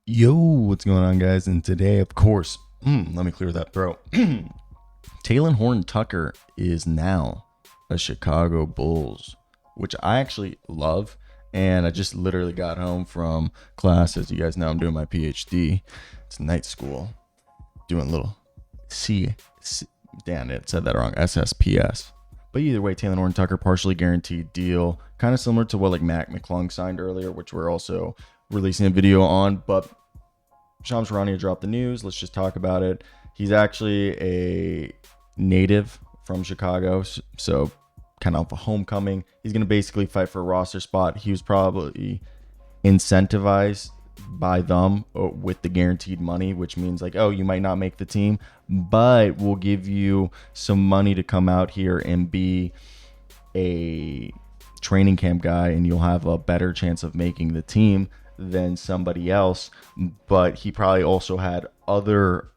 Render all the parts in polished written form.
Yo, what's going on, guys? And today, of course, let me clear that throat. Talen Horton-Tucker is now a Chicago Bulls, which I actually love. And I just literally got home from class. As you guys know, I'm doing my PhD. It's night school. Doing a little damn it, said that wrong, SSPS. But either way, Talen Horton-Tucker, partially guaranteed deal. Kind of similar to what like Mac McClung signed earlier, which we're also releasing a video on. But Charania dropped the news. Let's just talk about it. He's actually a native from Chicago, so kind of a homecoming. He's going to basically fight for a roster spot. He was probably incentivized by them with the guaranteed money, which means like, oh, you might not make the team, but we'll give you some money to come out here and be a training camp guy, and you'll have a better chance of making the team than somebody else. But he probably also had other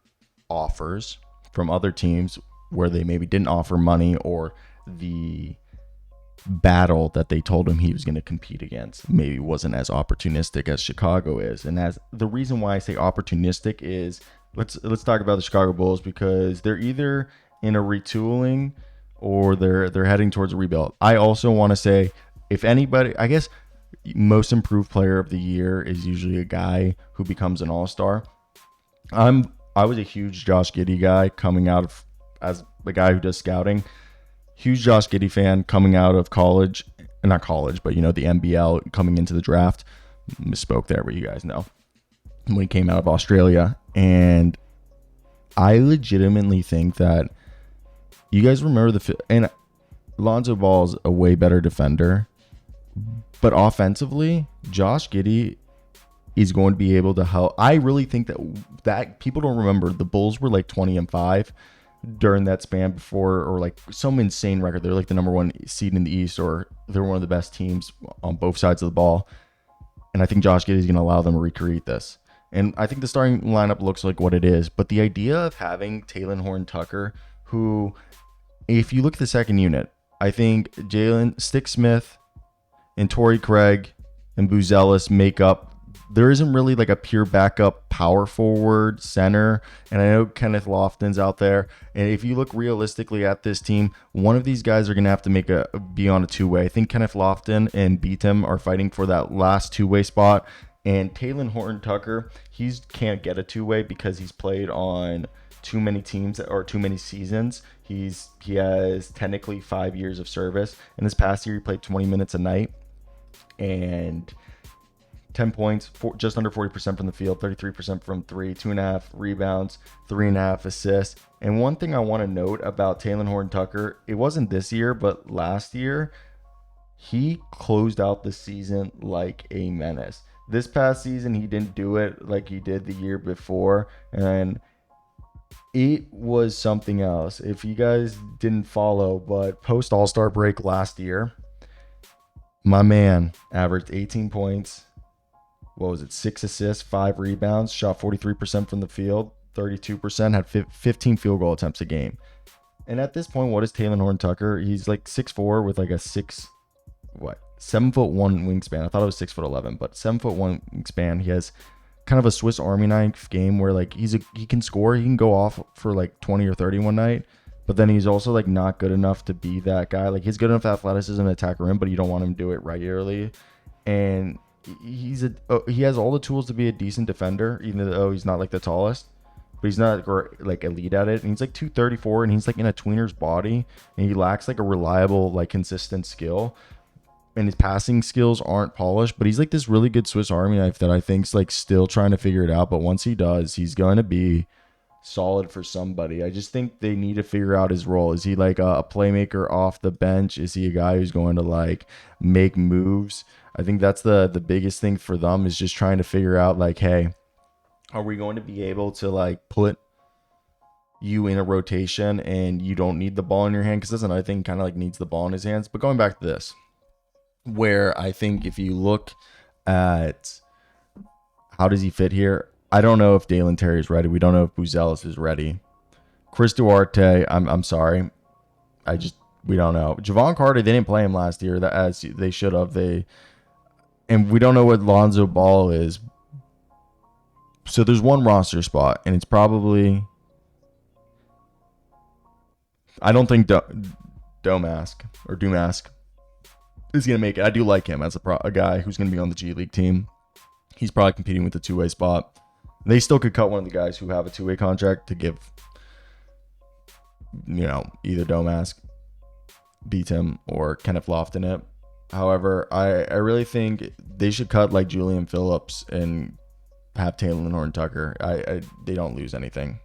offers from other teams where they maybe didn't offer money, or the battle that they told him he was going to compete against maybe wasn't as opportunistic as Chicago is. And as the reason why I say opportunistic is, let's talk about the Chicago Bulls, because they're either in a retooling or they're heading towards a rebuild. I also want to say, if anybody, I guess most improved player of the year is usually a guy who becomes an all-star. I was a huge Josh Giddey guy coming out of, as the guy who does scouting, huge Josh Giddey fan coming out of college, not college, but the NBL, coming into the draft. Misspoke there, but you guys know, when he came out of Australia. And I legitimately think that, you guys remember and Lonzo Ball is a way better defender, but offensively, Josh Giddey is going to be able to help. I really think that people don't remember, the Bulls were like 20-5 during that span before, or like some insane record. They're like the number one seed in the East, or they're one of the best teams on both sides of the ball. And I think Josh Giddey is going to allow them to recreate this. And I think the starting lineup looks like what it is. But the idea of having Talen Horton-Tucker, who, if you look at the second unit, I think Jalen Stick Smith and Torrey Craig and Buzelis make up. There isn't really like a pure backup power forward center. And I know Kenneth Lofton's out there. And if you look realistically at this team, one of these guys are going to have to be on a two-way. I think Kenneth Lofton and Beatham are fighting for that last two-way spot. And Talen Horton-Tucker, he can't get a two-way because he's played on too many teams or too many seasons. He has technically 5 years of service. And this past year, he played 20 minutes a night. And 10 points, just under 40% from the field, 33% from three, 2.5 rebounds, 3.5 assists. And one thing I want to note about Talen Horton-Tucker, it wasn't this year, but last year, he closed out the season like a menace. This past season, he didn't do it like he did the year before. And it was something else. If you guys didn't follow, but post All-Star break last year, my man averaged 18 points. What was it? 6 assists, 5 rebounds, shot 43% from the field, 32%, had 15 field goal attempts a game. And at this point, what is Talen Horton-Tucker? He's like 6'4" with like a 7'1" wingspan. I thought it was 6'11", but 7'1" wingspan. He has kind of a Swiss Army knife game where like he can score, he can go off for like 20 or 30 one night, but then he's also like not good enough to be that guy. Like, he's good enough athleticism to attack rim, but you don't want him to do it regularly. And he has all the tools to be a decent defender, even though he's not like the tallest, but he's not like elite at it. And he's like 234, and he's like in a tweener's body, and he lacks like a reliable, like consistent skill. And his passing skills aren't polished, but he's like this really good Swiss Army knife that I think's like still trying to figure it out. But once he does, he's going to be solid for somebody. I just think they need to figure out his role. Is he like a playmaker off the bench? Is he a guy who's going to like make moves? I think that's the biggest thing for them, is just trying to figure out like, hey, are we going to be able to like put you in a rotation and you don't need the ball in your hand? Because that's another thing, kind of like needs the ball in his hands. But going back to this, where I think if you look at how does he fit here, I don't know if Dalen Terry is ready. We don't know if Buzelis is ready. Chris Duarte, I'm sorry. We don't know. Javon Carter, they didn't play him last year as they should have. And we don't know what Lonzo Ball is. So there's one roster spot, and it's probably, I don't think Domask is going to make it. I do like him as a guy who's going to be on the G League team. He's probably competing with the two-way spot. They still could cut one of the guys who have a two-way contract to give, either Domask beats him or Kenneth Lofton it. However, I really think they should cut like Julian Phillips and have Talen Horton-Tucker. They don't lose anything.